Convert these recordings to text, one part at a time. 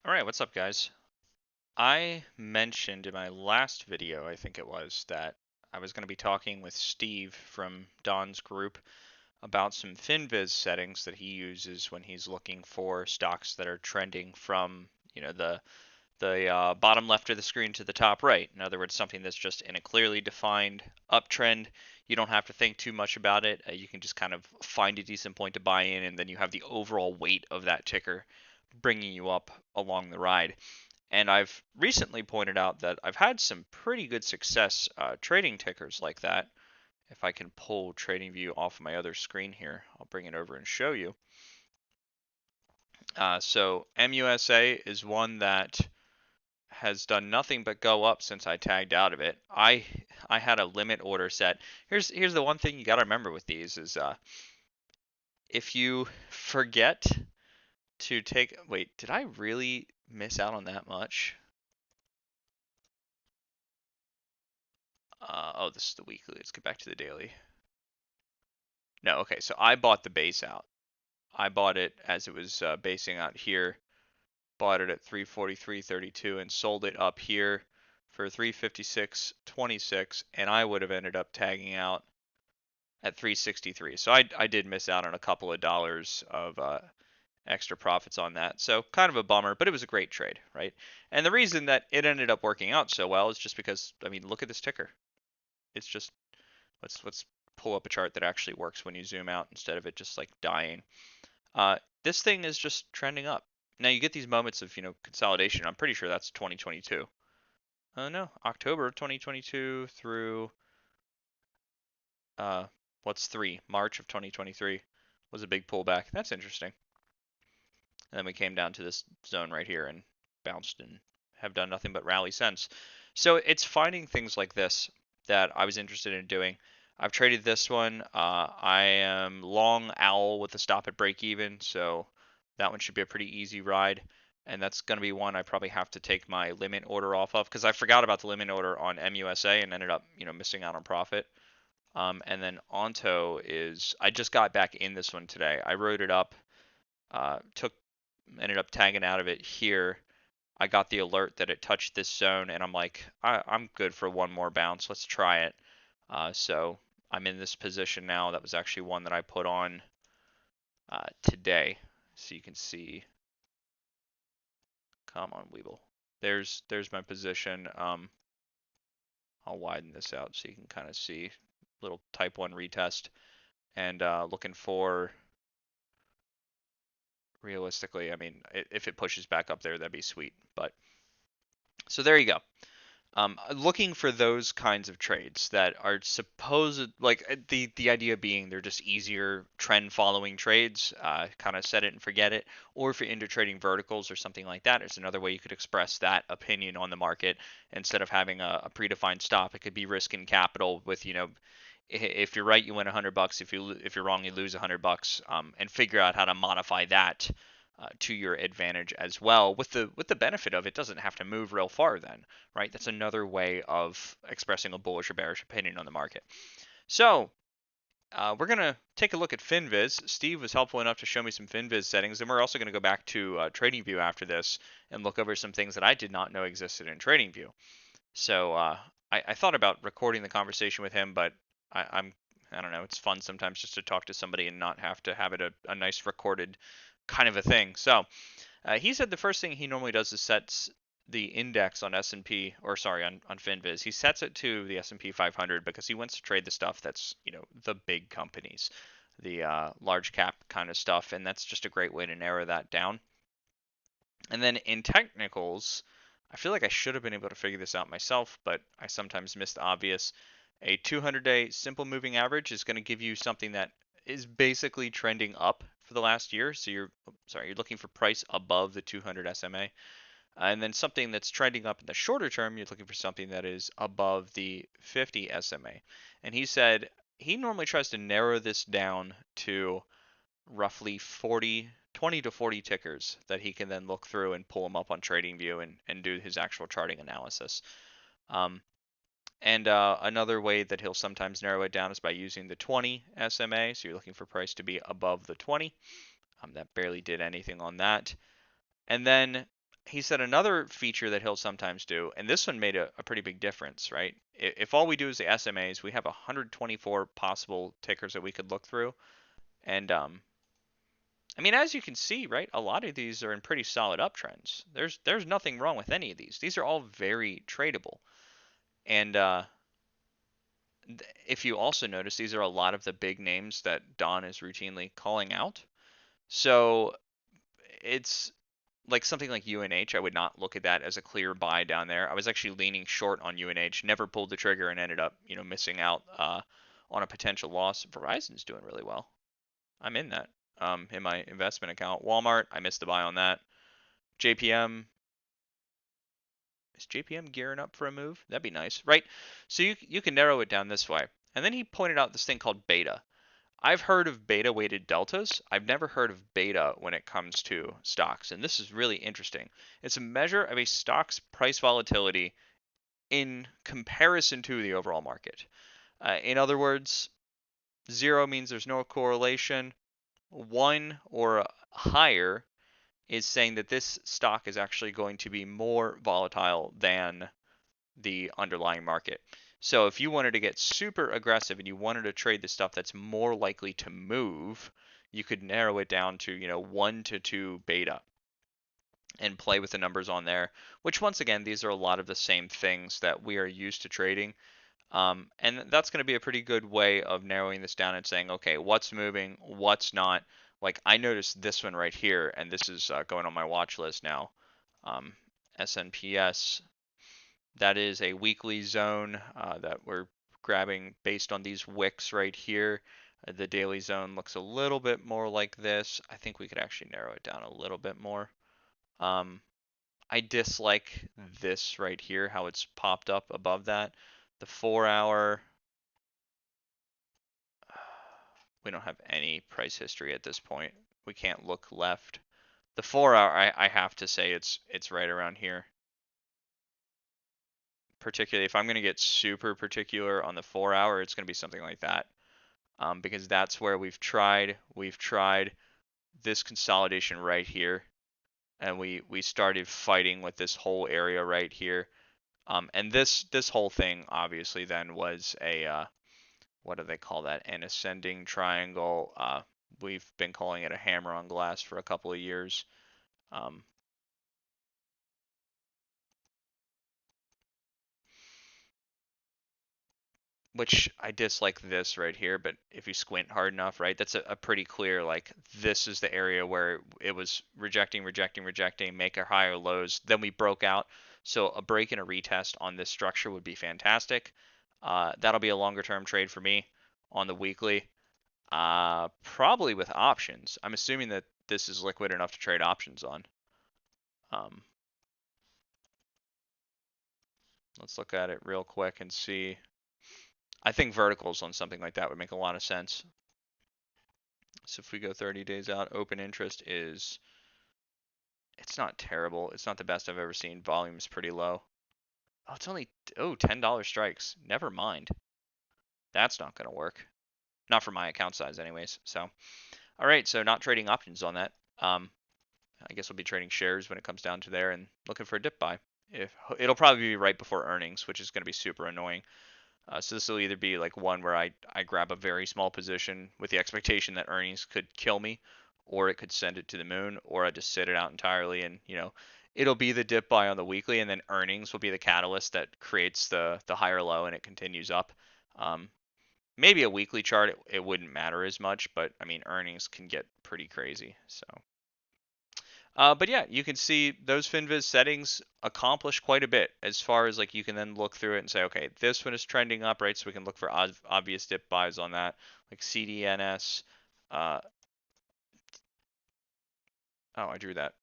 Alright, what's up guys? I mentioned in my last video, I think it was, that I was going to be talking with Steve from Don's group about some Finviz settings that he uses when he's looking for stocks that are trending from, the bottom left of the screen to the top right. In other words, something that's just in a clearly defined uptrend. You don't have to think too much about it. You can just kind of find a decent point to buy in, and then you have the overall weight of that ticker bringing you up along the ride. And I've recently pointed out that I've had some pretty good success trading tickers like that. If I can pull TradingView off my other screen here, I'll bring it over and show you. So MUSA is one that has done nothing but go up since I tagged out of it. I had a limit order set. Here's the one thing you got to remember with these is if you forget to take. Wait, did I really miss out on that much? Oh, this is the weekly. Let's get back to the daily. No, okay, so I bought the base out. I bought it as it was basing out here. Bought it at 343.32 and sold it up here for 356.26, and I would have ended up tagging out at 363. So I did miss out on a couple of dollars of extra profits on that. So kind of a bummer, but it was a great trade, right? And the reason that it ended up working out so well is just because, I mean, look at this ticker. It's just let's pull up a chart that actually works when you zoom out instead of it just like dying. This thing is just trending up. Now you get these moments of consolidation. I'm pretty sure that's 2022. No, October 2022 through uh, March of 2023 was a big pullback. That's interesting. And then we came down to this zone right here and bounced and have done nothing but rally since. So it's finding things like this that I was interested in doing. I've traded this one. I am long owl with a stop at break even, so that one should be a pretty easy ride. And that's going to be one I probably have to take my limit order off of because I forgot about the limit order on MUSA and ended up, missing out on profit. And then Onto is I just got back in this one today. I wrote it up, ended up tagging out of it here. I got the alert that it touched this zone, and I'm like, I'm good for one more bounce. Let's try it. So I'm in this position now. That was actually one that I put on today, so you can see. Come on, Weeble. There's my position. I'll widen this out so you can kind of see. Little type 1 retest, and looking for realistically, I mean, if it pushes back up there, that'd be sweet. But so there you go. Looking for those kinds of trades that are supposed, like the idea being they're just easier trend following trades, kind of set it and forget it. Or if you're into trading verticals or something like that, there's another way you could express that opinion on the market instead of having a predefined stop. It could be risk and capital with, if you're right, you win $100. If you're wrong, you lose $100. And figure out how to modify that to your advantage as well. With the benefit of it doesn't have to move real far. Then, right? That's another way of expressing a bullish or bearish opinion on the market. So. We're going to take a look at Finviz. Steve was helpful enough to show me some Finviz settings, and we're also going to go back to TradingView after this and look over some things that I did not know existed in TradingView. So I thought about recording the conversation with him, but I don't know. It's fun sometimes just to talk to somebody and not have to have it a nice recorded kind of a thing. So he said the first thing he normally does is sets the index on S&P, or sorry, on Finviz. He sets it to the S&P 500 because he wants to trade the stuff that's, the big companies, the large cap kind of stuff, and that's just a great way to narrow that down. And then in technicals, I feel like I should have been able to figure this out myself, but I sometimes miss the obvious. A 200-day simple moving average is going to give you something that is basically trending up for the last year. So you're looking for price above the 200 SMA. And then something that's trending up in the shorter term, you're looking for something that is above the 50 SMA. And he said he normally tries to narrow this down to roughly 20 to 40 tickers that he can then look through and pull them up on TradingView and do his actual charting analysis. And another way that he'll sometimes narrow it down is by using the 20 SMA. So you're looking for price to be above the 20. That barely did anything on that. And then he said another feature that he'll sometimes do, and this one made a pretty big difference, right? If all we do is the SMAs, we have 124 possible tickers that we could look through. And I mean, as you can see, right, a lot of these are in pretty solid uptrends. There's nothing wrong with any of these. These are all very tradable. And if you also notice, these are a lot of the big names that Don is routinely calling out. So it's like something like UNH. I would not look at that as a clear buy down there. I was actually leaning short on UNH, never pulled the trigger, and ended up, missing out on a potential loss. Verizon's doing really well. I'm in that in my investment account. Walmart, I missed the buy on that. JPM, is JPM gearing up for a move? That'd be nice, right? So you can narrow it down this way. And then he pointed out this thing called beta. I've heard of beta weighted deltas. I've never heard of beta when it comes to stocks, and this is really interesting. It's a measure of a stock's price volatility in comparison to the overall market. In other words, 0 means there's no correlation. 1 or higher is saying that this stock is actually going to be more volatile than the underlying market. So if you wanted to get super aggressive and you wanted to trade the stuff that's more likely to move, you could narrow it down to, 1 to 2 beta and play with the numbers on there, which once again, these are a lot of the same things that we are used to trading. And that's going to be a pretty good way of narrowing this down and saying, okay, what's moving, what's not. Like I noticed this one right here, and this is going on my watch list now. SNPS, that is a weekly zone that we're grabbing based on these wicks right here. The daily zone looks a little bit more like this. I think we could actually narrow it down a little bit more. I dislike this right here, how it's popped up above that. The 4-hour, we don't have any price history at this point. We can't look left. The 4-hour, I have to say it's right around here. Particularly if I'm going to get super particular on the 4-hour, it's going to be something like that. Because that's where we've tried this consolidation right here, and we started fighting with this whole area right here. And this whole thing obviously then was a what do they call that? An ascending triangle. We've been calling it a hammer on glass for a couple of years. Um, which I dislike this right here, but if you squint hard enough, right, that's a pretty clear, like, this is the area where it was rejecting, make our higher lows. Then we broke out. So a break and a retest on this structure would be fantastic. That'll be a longer term trade for me on the weekly. Probably with options. I'm assuming that this is liquid enough to trade options on. Um, let's look at it real quick and see. I think verticals on something like that would make a lot of sense. So if we go 30 days out, open interest is, it's not terrible. It's not the best I've ever seen. Volume's pretty low. Oh, it's only, $10 strikes. Never mind. That's not going to work. Not for my account size anyways. So, all right. So not trading options on that. I guess we'll be trading shares when it comes down to there and looking for a dip buy. It'll probably be right before earnings, which is going to be super annoying. So this will either be like one where I grab a very small position with the expectation that earnings could kill me, or it could send it to the moon, or I just sit it out entirely and it'll be the dip buy on the weekly, and then earnings will be the catalyst that creates the higher low and it continues up. Maybe a weekly chart it wouldn't matter as much, but I mean earnings can get pretty crazy. So. But yeah, you can see those Finviz settings accomplish quite a bit as far as like you can then look through it and say, okay, this one is trending up, right? So we can look for obvious dip buys on that, like CDNS. Oh, I drew that.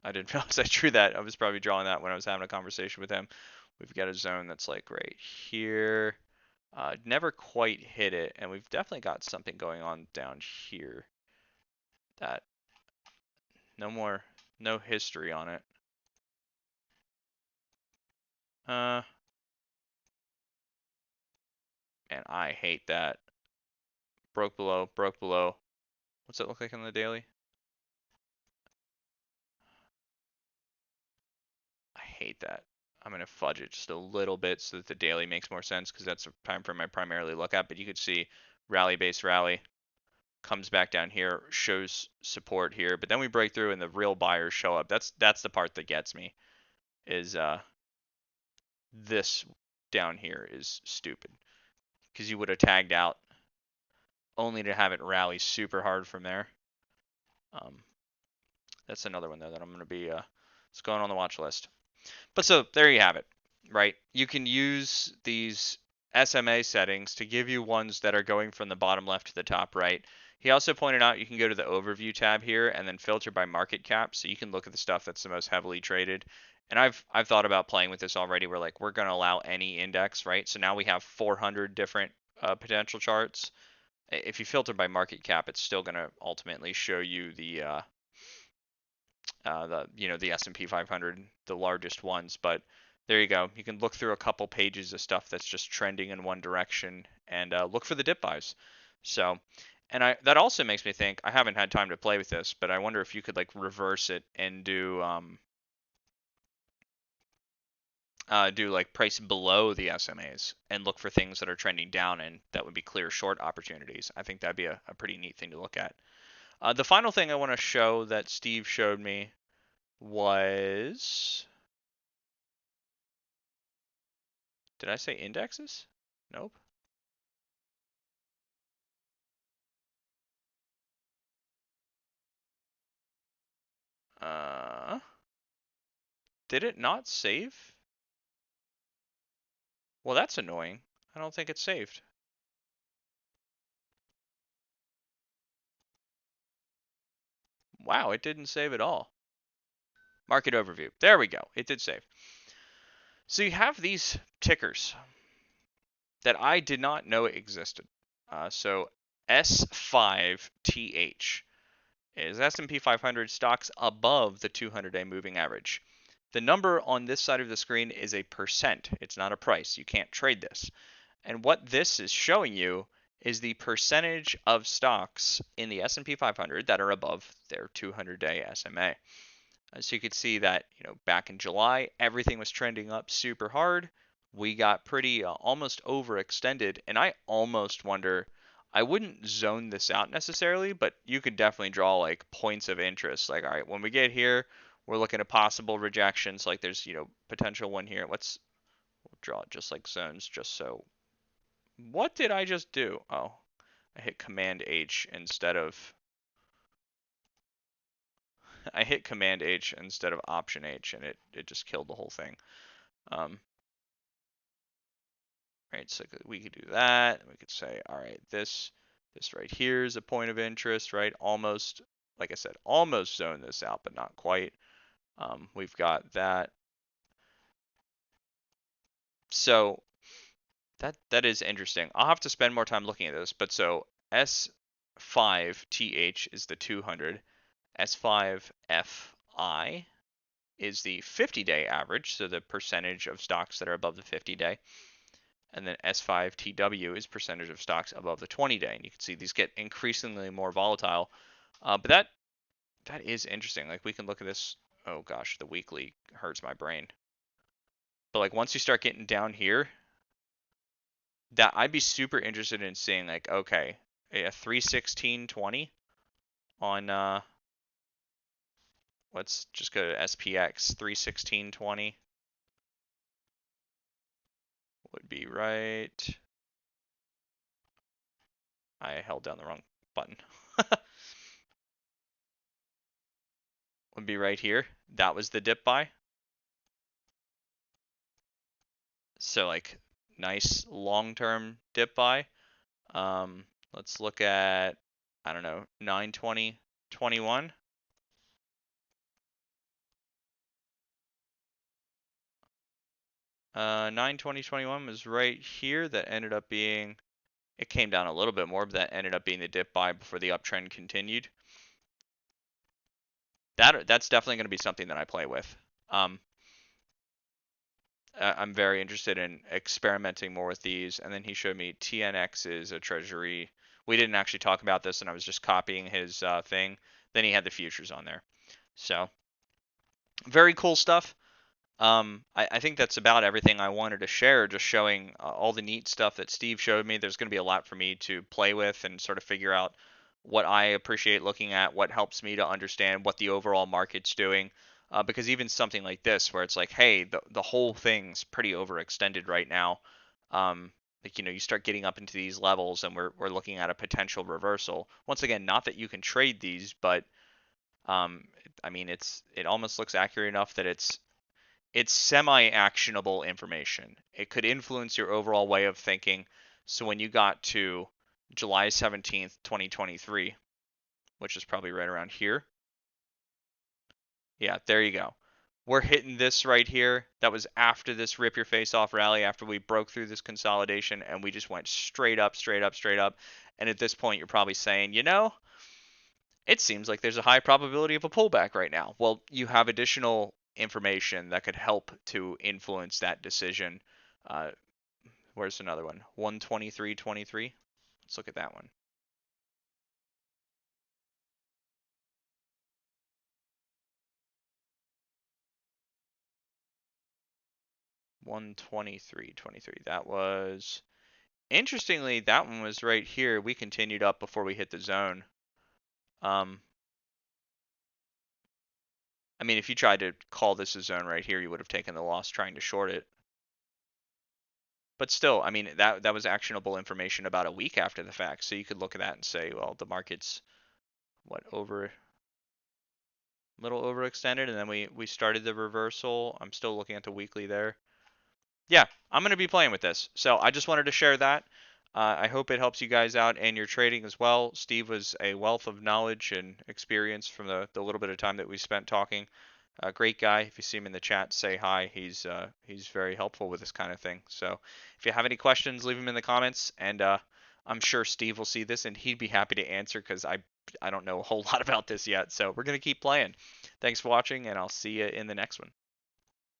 I didn't realize I drew that. I was probably drawing that when I was having a conversation with him. We've got a zone that's like right here. Never quite hit it, and we've definitely got something going on down here. That no history on it. Man, I hate that. Broke below, broke below. What's it look like on the daily? hate that. I'm going to fudge it just a little bit so that the daily makes more sense because that's a time frame I primarily look at. But you could see rally base rally comes back down here, shows support here, but then we break through and the real buyers show up. That's the part that gets me is this down here is stupid because you would have tagged out only to have it rally super hard from there. That's another one though that I'm going to be it's going on the watch list. But so there you have it, right? You can use these SMA settings to give you ones that are going from the bottom left to the top right. He also pointed out you can go to the overview tab here and then filter by market cap, so you can look at the stuff that's the most heavily traded. And I've thought about playing with this already. We're like, we're going to allow any index, right? So now we have 400 different potential charts. If you filter by market cap, it's still going to ultimately show you the the S&P 500, the largest ones. But there you go. You can look through a couple pages of stuff that's just trending in one direction and look for the dip buys. So, and that also makes me think, I haven't had time to play with this, but I wonder if you could like reverse it and do like price below the SMAs and look for things that are trending down, and that would be clear short opportunities. I think that'd be a pretty neat thing to look at. The final thing I want to show that Steve showed me was, did I say indexes? Nope. Did it not save? Well, that's annoying. I don't think it's saved. Wow, it didn't save at all. Market overview. There we go. It did save. So you have these tickers that I did not know existed. So S5TH is S&P 500 stocks above the 200-day moving average. The number on this side of the screen is a percent. It's not a price. You can't trade this. And what this is showing you is the percentage of stocks in the S&P 500 that are above their 200-day SMA. So you could see that, back in July, everything was trending up super hard. We got pretty almost overextended, and I almost wonder, I wouldn't zone this out necessarily, but you could definitely draw like points of interest. Like, all right, when we get here, we're looking at possible rejections. Like there's, potential one here. We'll draw it just like zones, just so. What did I just do? Oh, I hit Command H instead of Command H instead of Option H, and it just killed the whole thing. Right, so we could do that. We could say, all right, this right here is a point of interest, right? Almost, like I said, almost zone this out, but not quite. We've got that. So that is interesting. I'll have to spend more time looking at this, but so S5TH is the 200. S5FI is the 50-day average, so the percentage of stocks that are above the 50-day. And then S5TW is percentage of stocks above the 20-day. And you can see these get increasingly more volatile. But that is interesting. Like we can look at this. Oh gosh, the weekly hurts my brain. But like once you start getting down here, that I'd be super interested in seeing like, okay, a 316.20 on let's just go to SPX 316.20 would be right. I held down the wrong button. Would be right here. That was the dip buy. So like nice long-term dip buy. Let's look at, I don't know, 920.21. Uh, 920.21 was right here. That ended up being, it came down a little bit more, but that ended up being the dip buy before the uptrend continued. That's definitely going to be something that I play with. I'm very interested in experimenting more with these. And then he showed me TNX is a treasury. We didn't actually talk about this, and I was just copying his thing. Then he had the futures on there. So very cool stuff. I think that's about everything I wanted to share, just showing all the neat stuff that Steve showed me. There's going to be a lot for me to play with and sort of figure out what I appreciate looking at, what helps me to understand what the overall market's doing. Because even something like this, where it's like, hey, the whole thing's pretty overextended right now. Like, you start getting up into these levels, and we're looking at a potential reversal. Once again, not that you can trade these, but um, I mean, it almost looks accurate enough that it's semi-actionable information. It could influence your overall way of thinking. So when you got to July 17th, 2023, which is probably right around here. Yeah, there you go. We're hitting this right here. That was after this rip your face off rally, after we broke through this consolidation, and we just went straight up, straight up, straight up. And at this point, you're probably saying, it seems like there's a high probability of a pullback right now. Well, you have additional information that could help to influence that decision. Uh, where's another one? 123.23. Let's look at that one. 123.23. That was interestingly, that one was right here. We continued up before we hit the zone. Um, I mean, if you tried to call this a zone right here, you would have taken the loss trying to short it. But still, I mean, that was actionable information about a week after the fact. So you could look at that and say, well, the market's what little overextended, and then we started the reversal. I'm still looking at the weekly there. Yeah, I'm going to be playing with this. So I just wanted to share that. I hope it helps you guys out and your trading as well. Steve was a wealth of knowledge and experience from the little bit of time that we spent talking. Great guy. If you see him in the chat, say hi. He's very helpful with this kind of thing. So if you have any questions, leave them in the comments, and I'm sure Steve will see this and he'd be happy to answer because I don't know a whole lot about this yet. So we're gonna keep playing. Thanks for watching, and I'll see you in the next one.